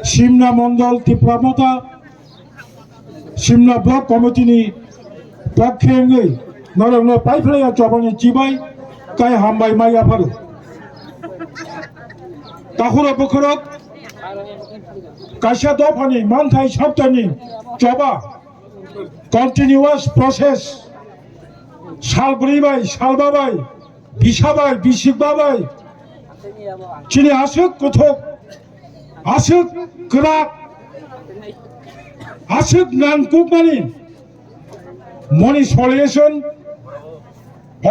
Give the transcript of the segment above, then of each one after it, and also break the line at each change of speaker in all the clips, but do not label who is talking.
Simna Mondol Tipramota Simna Block Committee Pakhengi Narang Pipeline Chobani Chibai Kai Hambai Maya Paru Tahura Bukurok Kasha Dopani Mantai Shaptani Choba Continuous process Shalbribai Shalbabai Bishabai Bishikbabai Chini Asuk Kutok Asuk Krak Asuk Nan Kukmani Money Solution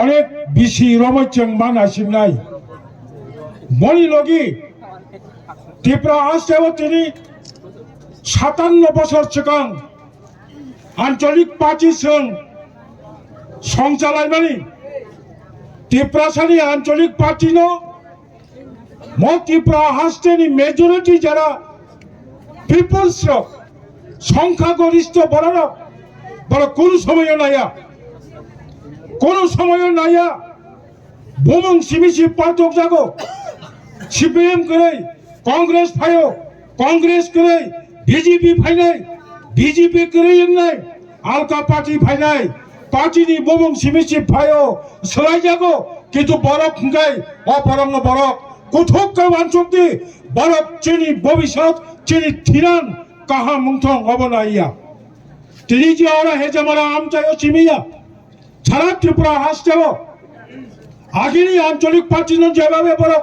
অনেক বেশি রমচং মান আসিম নাই মনি লগি ত্রিপুরা আসেও তিনি 57 বছর সিগাং আঞ্চলিক party সংচালাই মানি ত্রিপুরাসানি আঞ্চলিক পার্টি ন ত্রিপুরা হাস্টেনি মেজরিটি যারা পিপলস সংখ্যাগরিষ্ঠ বড় বড় কোন সময় নাইয়া কোন সময় নাইয়া বোমং সিমিসি পাঠক জাগো সিপিএম করে কংগ্রেস ফায়ো কংগ্রেস করে বিজেপি ফাইনাই বিজেপি করে নাই আলকা পার্টি ফাইনাই পার্টিনি বোমং সিমিসি ফায়ো সলাই জাগো কিন্তু বরক খুঙ্গাই অপরঙ্গ বরক কোথক মানসক্তি বরক চিনি ভবিষ্যৎ চিনি থিরান কাহা মুংথং অবনাইয়া তিনি যে ওরা হেজামারা আমচাইও চিমিয়া সারা ত্রিপুরা হাসতেও আগিনি আঞ্চলিক পার্টি যেভাবে বড়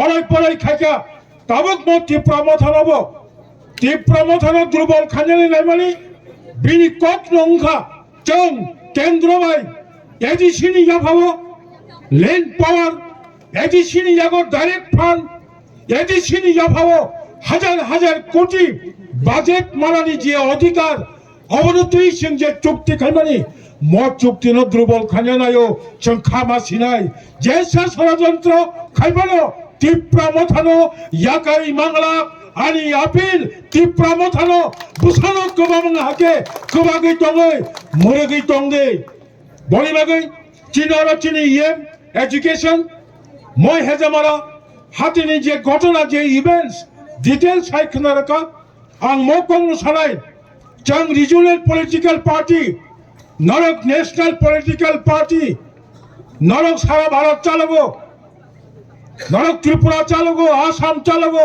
অনেক পরে খাইকা তাবক মত ত্রিপুরা মথানব ত্রিপুরা মথান দুর্বল খাঞ্জানি নাইমানি বিনি কক নংখা চং কেন্দ্রবাই এডিসিনি জাভাবো ল্যান্ড পাওয়ার এডিসিনি জাগো ডাইরেক্ট ফান্ড এডিসিনি জাভাবো হাজার হাজার কোটি বাজেট মানানি যে অধিকার অবনতি সিং যে চুক্তি খাইমানি মত চুক্তি ন দুর্বল খাঞ্জানায়ও जों খামাসিনাই যেসা ষড়যন্ত্র খাইবানো ত্রিপুরা মথানো ইয়াকাই মাংলা আনি আপিল ত্রিপুরা মথানো বুসানো গোবাং হাকে গোবাগৈ দङै মরেগৈ দङदे বলিবাগৈ চিনরা চিনি ইয়েম এডুকেশন মই হেজামারা হাতিনি যে ঘটনা যে ইভেন্টস ডিটেইলস সাইখনারকা আং মকং সানাই जों রিজিওনাল পলিটিক্যাল পার্টি নরক ন্যাশনাল পলিটিক্যাল পার্টি নরক সারা ভারত চালাবো নরক ত্রিপুরা চালাবো আসাম চালাবো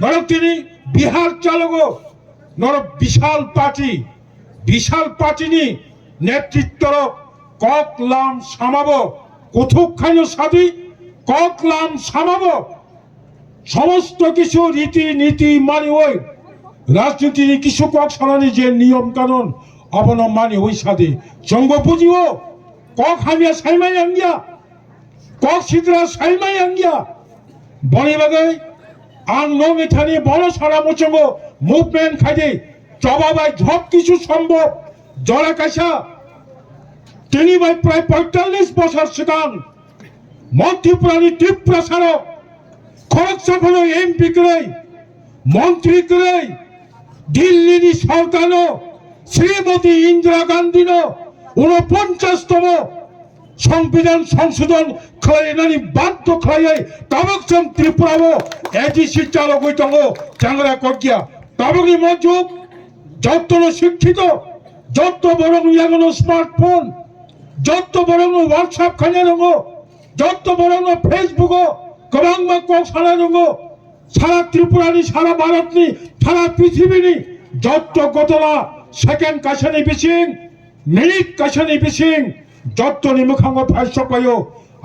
নরক তিনি বিহার চালাবো নরক বিশাল পার্টি নেতৃত্ব ককলাম সামাবো কোথকখানি সাদি ককলাম সামাবো সমস্ত কিছু রীতি নীতি মানি ওই রাজনীতি কিছু কক সানানি যে নিয়ম কানুন অবনমানি ওই সাথে জঙ্গ পুজিও কক হামিয়া সাইমাই আঙ্গিয়া কক সিদ্রা সাইমাই আঙ্গিয়া বনিবাগে আং নং এখানে বড় সারা মোচঙ্গ মুভমেন্ট খাইদে জবাবাই সব কিছু সম্ভব জলা কাইসা তিনি ভাই প্রায় ৪৫ বছর সিগাং মন্ত্রীপুরানি ত্রিপুরা সারক খরচ সফল এমপি করে মন্ত্রী করে দিল্লির সরকারও শ্রীমতী ইন্দিরা গান্ধী ৪৯তম সংবিধান সংশোধন খাইনানি বাধ্য খাইয়ে তাবকসম ত্রিপুরাও এডিসি চালক হইতঙ্গ চাংরা কগিয়া তাবকনি মজুক যত শিক্ষিত যত বড় ইয়াগনো স্মার্টফোন যত বড় হোয়াটসঅ্যাপ খাইয়া রঙ যত বড় ফেসবুক গবাংমা কক সারা রঙ সারা ত্রিপুরানি সারা ভারতনি সারা পৃথিবীনি যত গতলা সেকেন্ড কাছানি বিসিং মিনিট কাছানি বিসিং যত নিমুখাঙ্গ ভাষ্য পায়ো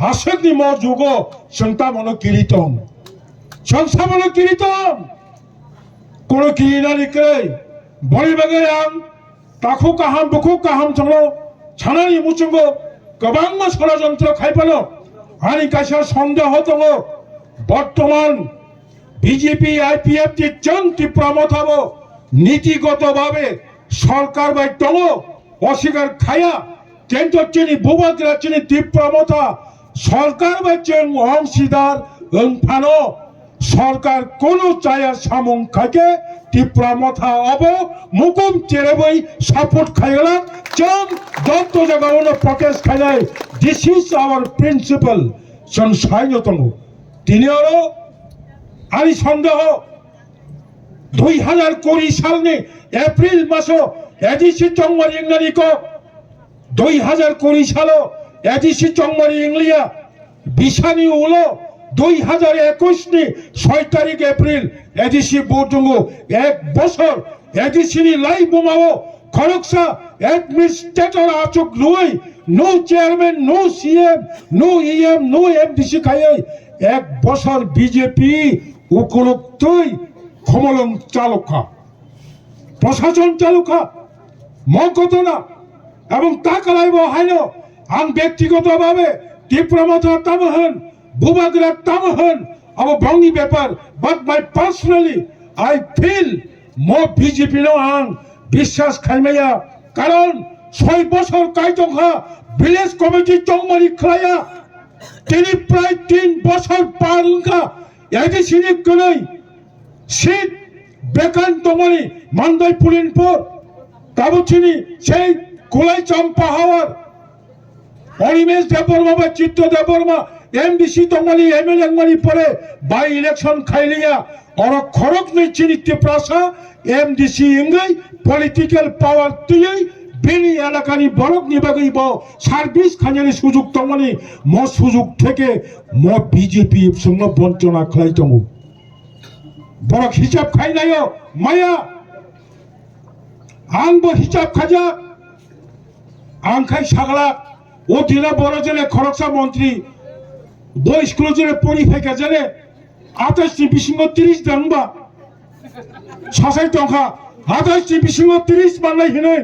আসেকনি ম যুগ সংতামন কিরিতম সংসামন কিরিতম কোন কিরিনানি কে বলিবাগে আং তাখু কাহাম বুকু কাহাম চলো ছানানি মুচঙ্গ গবাংমা ষড়যন্ত্র খাইপালো আনি কাছা সন্দেহ দङ বর্তমান বিজেপি আইপিএফ যে जों ত্রিপুরা মথাবো নীতিগতভাবে সরকার বাই দङ অস্বীকার খায়া কিন্তু চিনি বুবাগ্রা চিনি ত্রিপুরা মথা সরকার বাই जों অংশীদার ফানো সরকার কোন চায়া সামং খাকে ত্রিপুরা মথা অব মুকুম চেরেবই সাপোর্ট খাইলা जों যত জায়গায় প্রটেস্ট খাইলাই দিস ইজ আওয়ার প্রিন্সিপাল जों সাইনো দङ তিনি আরো আনি সন্দেহ 2020 살니 에프릴 마서 에디시 정말 잉라니까 2020 살로 에디시 정말 잉리야 미샤니 울어 2021 নি 6 তারিখ এপ্রিল এডিসি বোর্ডঙ্গ এক বছর এডিসিনি লাই বোমাও খরকসা অ্যাডমিনিস্ট্রেটর আচক লই নো চেয়ারম্যান নো সিএম নো ইএম নো এমডিসি খাই এক বছর বিজেপি উপলব্ধই ক্ষমলং চালকা প্রশাসন চালকা মগতনা এবং তাকালাইব হাইন আং ব্যক্তিগতভাবে তীব্রমাত্রা তামহন বুবাগ্রা তামহন अब भंगी ব্যাপার but my personally I feel more BJP নো আং বিশ্বাস খাইমাইয়া কারণ 6 বছর কাইতখা ভিলেজ কমিটি চংমারি খায়া তিনি প্রায় 3 বছর পারঙ্কা এডিসিনি কই সিট বেকান তমনি মান্দাই পুলিনপুর তাবুচিনি সেই কোলাই চম্পা হাওয়ার অনিমেষ দেববর্মা বা চিত্ত দেববর্মা এমডিসি তমনি এমএলএ মনি পরে বাই ইলেকশন খাইলিয়া और खरक ने चिनिते प्रासा एमडीसी इंगाई पॉलिटिकल पावर तुई बेनी एलाकानी बरक निबागई बो सार्विस खानियानि सुजुग तमनि म सुजुग थेके म बीजेपी संग बंचना खालाइतमु बरक हिसाब खाइनायो माया आंबो हिसाब खाजा आं खाइ सागला ओ दिना बरजने खरकसा मंत्री दो स्कुल जने परिफाइका जने 28 बिसिंग 30 दांबा सासाय टंका 28 बिसिंग 30 बाननाय हिनै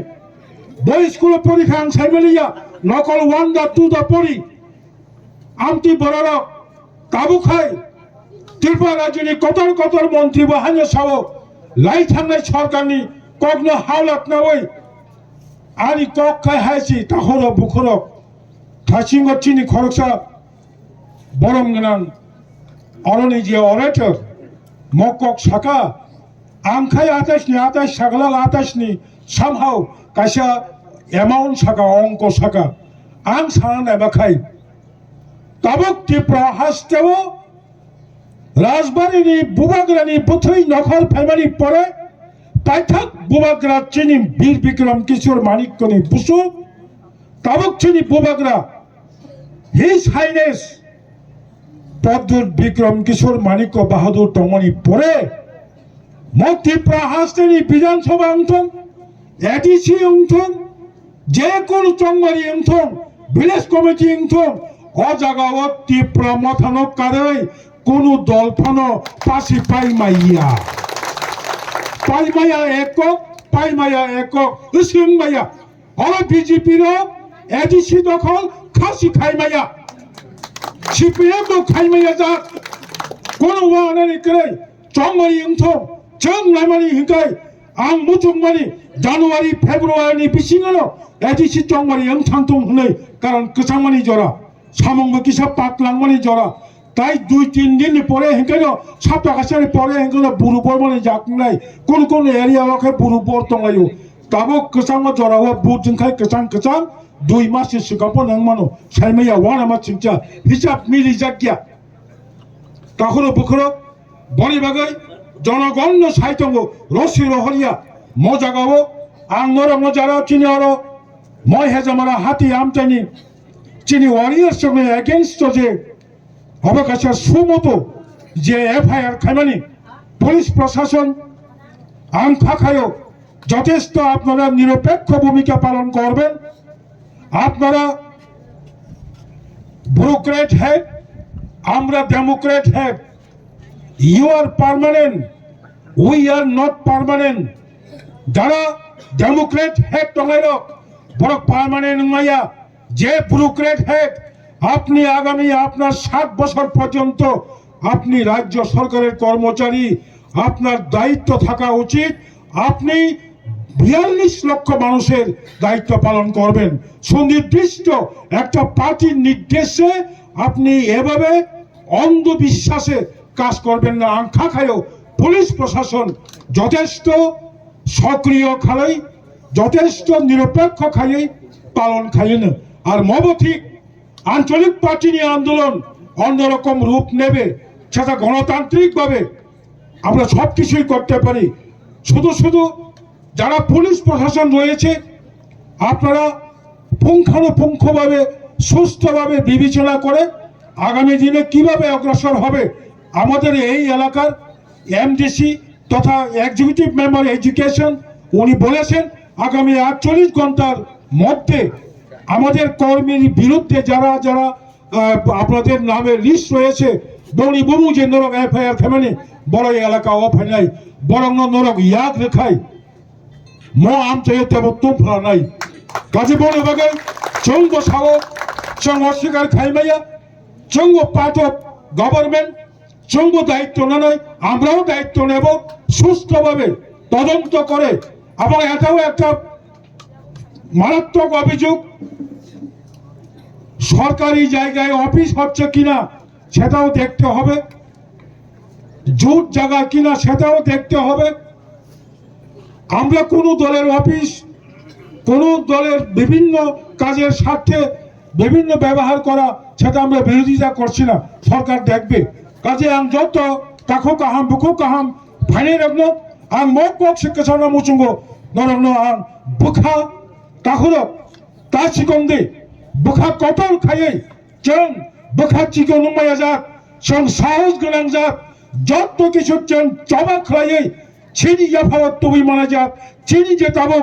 बै स्कुल परीक्षा आं साइबलिया नकल 1 दा 2 दा परि आमति बरर काबु खाय त्रिपुरा राज्यनि कतर कतर मन्त्री बाहानो सावो लाई थांनाय सरकारनि कग्न हावलात नावै आनि कक खाय हायसि ताखर बुखर थासिंग चिनि खरकसा बरम गोनां अरनि जे ऑरेटर मकक साका आंखाय 28 सागला 28 नि somehow कायसा अमाउंट साका अंक साका आं साना नायबाखाय ताबुक त्रिपुरा हास्टेव राजबारिनि बुबाग्रानि बुथै नखर फाइमानि परे पाइथाक बुबाग्रा चिनि वीर विक्रम किशोर मानिकनि बुसु ताबुक चिनि बुबाग्रा हिज हाइनेस पद्दुर विक्रम किशोर मानिक बाहादुर तमनि परे त्रिपुरा हास्टेनि विधानसभा अंथं एडिसि अंथं जे कोनो चंगमारी अंथं विलेज कमिटी अंथं अ जागाव त्रिपुरा मथानो कारै कोनो दलफानो पासि पाइमाइया एकक सिंमाइया अरे बीजेपी रो एडिसि दखल खासि खाइमाइया CPM को खाइमाइया जा कोनो वानानि करै चंगमारी अंथं जों लामानि हिंगाय आं मुचुंमानि जानुवारि फेब्रुवारिनि बिसिङाव एडिसि चंगमारी अंथांथं हनै कारण कसांमानि जरा सामंग किसा पाकलांमानि जरा ताई 2-3 दिन परे हिंगानो साप्ताहसेनि परे हिंगानो बुरुबर माने जाकनाय कोन कोन एरिया वाखे बुरुबर तंगायो ताबो कसांग जरावा बुजोंखाय कसां 2 मास सिगांबो नों मानो साइमाया वाना मा चिंचा हिसाब मिलि जागिया ताखरो बखरो बनि बागै जनगण साहित्यंग रसि रहरिया म जागावो आं नर मजारा चिनि अरो মই হেজামারা হাতি আমচানি চিনি ওয়ারিয়ার্স সঙ্গে এগেইনস্ট যে অবকাশ সুমতো যে এফআইআর খাইমানি পুলিশ প্রশাসন আং থাকায়ও যথেষ্ট আপনারা নিরপেক্ষ ভূমিকা পালন করবেন আপনারা ব্যুরোক্রেট হেড আমরা ডেমোক্রেট হেড you are permanent we are not permanent যারা ডেমোক্রেট হেড টঙ্গাইল বড় পার্মানেন্ট মাইয়া যে ব্যুরোক্রেট হেড আপনি আগামী আপনার 7 বছর পর্যন্ত আপনি রাজ্য সরকারের কর্মচারী আপনার দায়িত্ব থাকা উচিত আপনি 42 লক্ষ মানুষের দায়িত্ব পালন করবেন সুনির্দিষ্ট একটা পার্টির নির্দেশে আপনি এভাবে অন্ধবিশ্বাসে কাজ করবেন না আংখা খায়ও পুলিশ প্রশাসন যথেষ্ট সক্রিয় খালাই যথেষ্ট নিরপেক্ষ খাই পালন খাইন আর মবঠিক আঞ্চলিক পার্টি নিয়ে আন্দোলন অন্যরকম রূপ নেবে সেটা গণতান্ত্রিকভাবে আমরা সব কিছুই করতে পারি। শুধু শুধু যারা পুলিশ প্রশাসন রয়েছে আপনারা পুঙ্খানুপুঙ্খভাবে সুস্থভাবে বিবেচনা করে আগামী দিনে কিভাবে অগ্রসর হবে আমাদের এই এলাকার এমডিসি তথা এক্সিকিউটিভ মেম্বার এডুকেশন উনি বলেছেন আগামী 48 ঘন্টার মধ্যে আমাদের কর্মীর বিরুদ্ধে যারা যারা আপনাদের নামে লিস্ট রয়েছে দৌড়ি বুমু যে নরক এফআইআর খেমেনি বড় এলাকা অফাইনাই বরং নরক ইয়াদ রেখাই ম আমচাই তেব তুমফা নাই কাজে বলে বাগাই চঙ্গ সাগর চং অস্বীকার খাইমাইয়া চঙ্গ পার্ট অফ গভর্নমেন্ট চঙ্গ দায়িত্ব নয় আমরাও দায়িত্ব নেব সুস্থভাবে তদন্ত করে। আবার এটাও একটা মারাত্মক অভিযোগ সরকারি জায়গায় অফিস হচ্ছে কিনা সেটাও দেখতে হবে, জুট জায়গা কিনা সেটাও দেখতে হবে। আমরা কোন দলের অফিস কোন দলের বিভিন্ন কাজের স্বার্থে বিভিন্ন ব্যবহার করা সেটা আমরা বিরোধিতা করছি না, সরকার দেখবে। কাজে আম যত কাকো কাহাম বুকো কাহাম ফাইনে রাখলো আম মক শিক্ষা মুচুঙ্গ নরংনো আম বুখা কাকুর তা চিকন্দে বুখা কতল খাইয়ে जों बुखा चिको नुमाया जात जों साहस गोनां जात যত কিছু जों जबा खालायै चिनि याफावत तुबि माना जात चिनि जे ताबो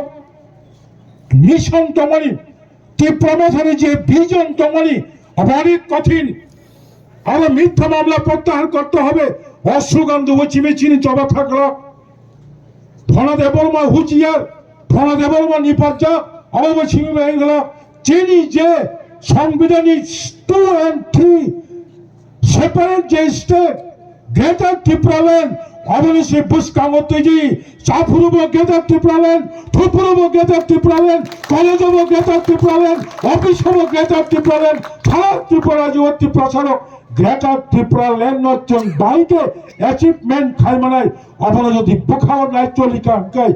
मिशन तमनि তীব্রমথানে যে ভিজন তমনি অনেক কঠিন। আমরা মিথ্যা মামলা প্রত্যাহার করতে হবে। অশ্রুগন্ধ চিমে চিনি জবা থাকলো ফনা দেবর্মা হুচিয়ার ফনা দেবর্মা নিপজ্জা অবব চিমি বেয়ে গেল চিনি যে সাংবিধানিক 2 and 3 সেপারেট যে স্টেট গ্রেটার ত্রিপুরাল্যান্ড অবশ্যই সে বুসকামতজি চাপুরব গ্রেটার ত্রিপুরাল্যান্ড থুপুরব গ্রেটার ত্রিপুরাল্যান্ড কলেজব গ্রেটার ত্রিপুরাল্যান্ড অফিসব গ্রেটার ত্রিপুরাল্যান্ড সারা ত্রিপুরা যুবতী প্রচারক গ্রেটার ত্রিপুরাল্যান্ড নচন বাইকে অ্যাচিভমেন্ট খাইমানাই অবন যদি बुखाओ नाइट्रोलिका कई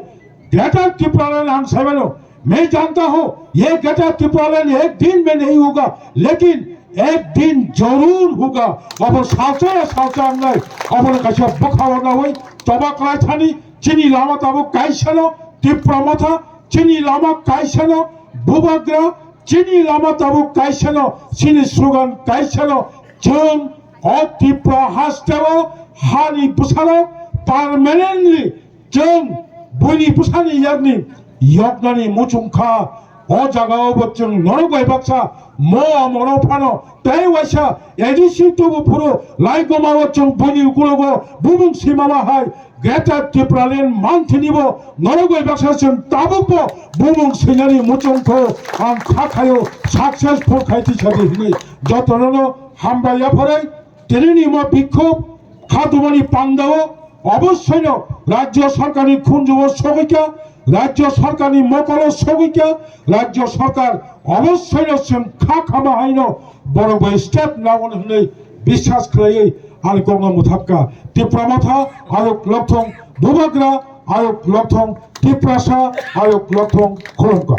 ग्रेटर त्रिपुरालैंड हम सेवनो मैं जानता हूँ ये ग्रेटर त्रिपुरालैंड एक दिन में नहीं होगा लेकिन एक दिन जरूर होगा। अब साचा साचा नहीं अब कैसे बुखाओ ना हुई तबाकला थानी चिनी लामा तब कैसनो त्रिपुरा मथा चिनी लामा कैसनो बुबाग्रा चिनी लामा तब कैसनो चिनी सुगन कैसनो जों और त्रिपुरा हास्टेलो हानी पुसारो permanently जों बनि पुसानि यागनि यगनानि मुचुंखा ओ जागाव बच्चों नरगय बाक्सा मो मनो फानो तै वाइसा एडिसि तुबु पुरो लाइगमा बच्चों बनि गुलगो बुबुं सीमामा हाय ग्रेटर त्रिपुरालैंड मानथिनिबो नरगय बाक्सा जों ताबुबो बुबुं सिनानि मुचुंखो आं खाखायो सक्सेसफुल खाइति सादि हिनै जतननो हामबाया फराय तेरिनि मा बिक्षोभ खादुमानि पान्दाओ অবশ্যই রাজ্য সরকারি খুঞ্জুব সগিকা রাজ্য সরকারি মকল সগিকা রাজ্য সরকার অবশ্যই খা খামা হাইন বড় বড় স্টেপ লাগানো হলে বিশ্বাস খাই আর গঙ্গ মুথাক্কা ত্রিপুরা মাথা আয়োগ লক্ষং বুবাগ্রা আয়োগ লক্ষং ত্রিপুরাসা আয়োগ লক্ষং খলঙ্কা।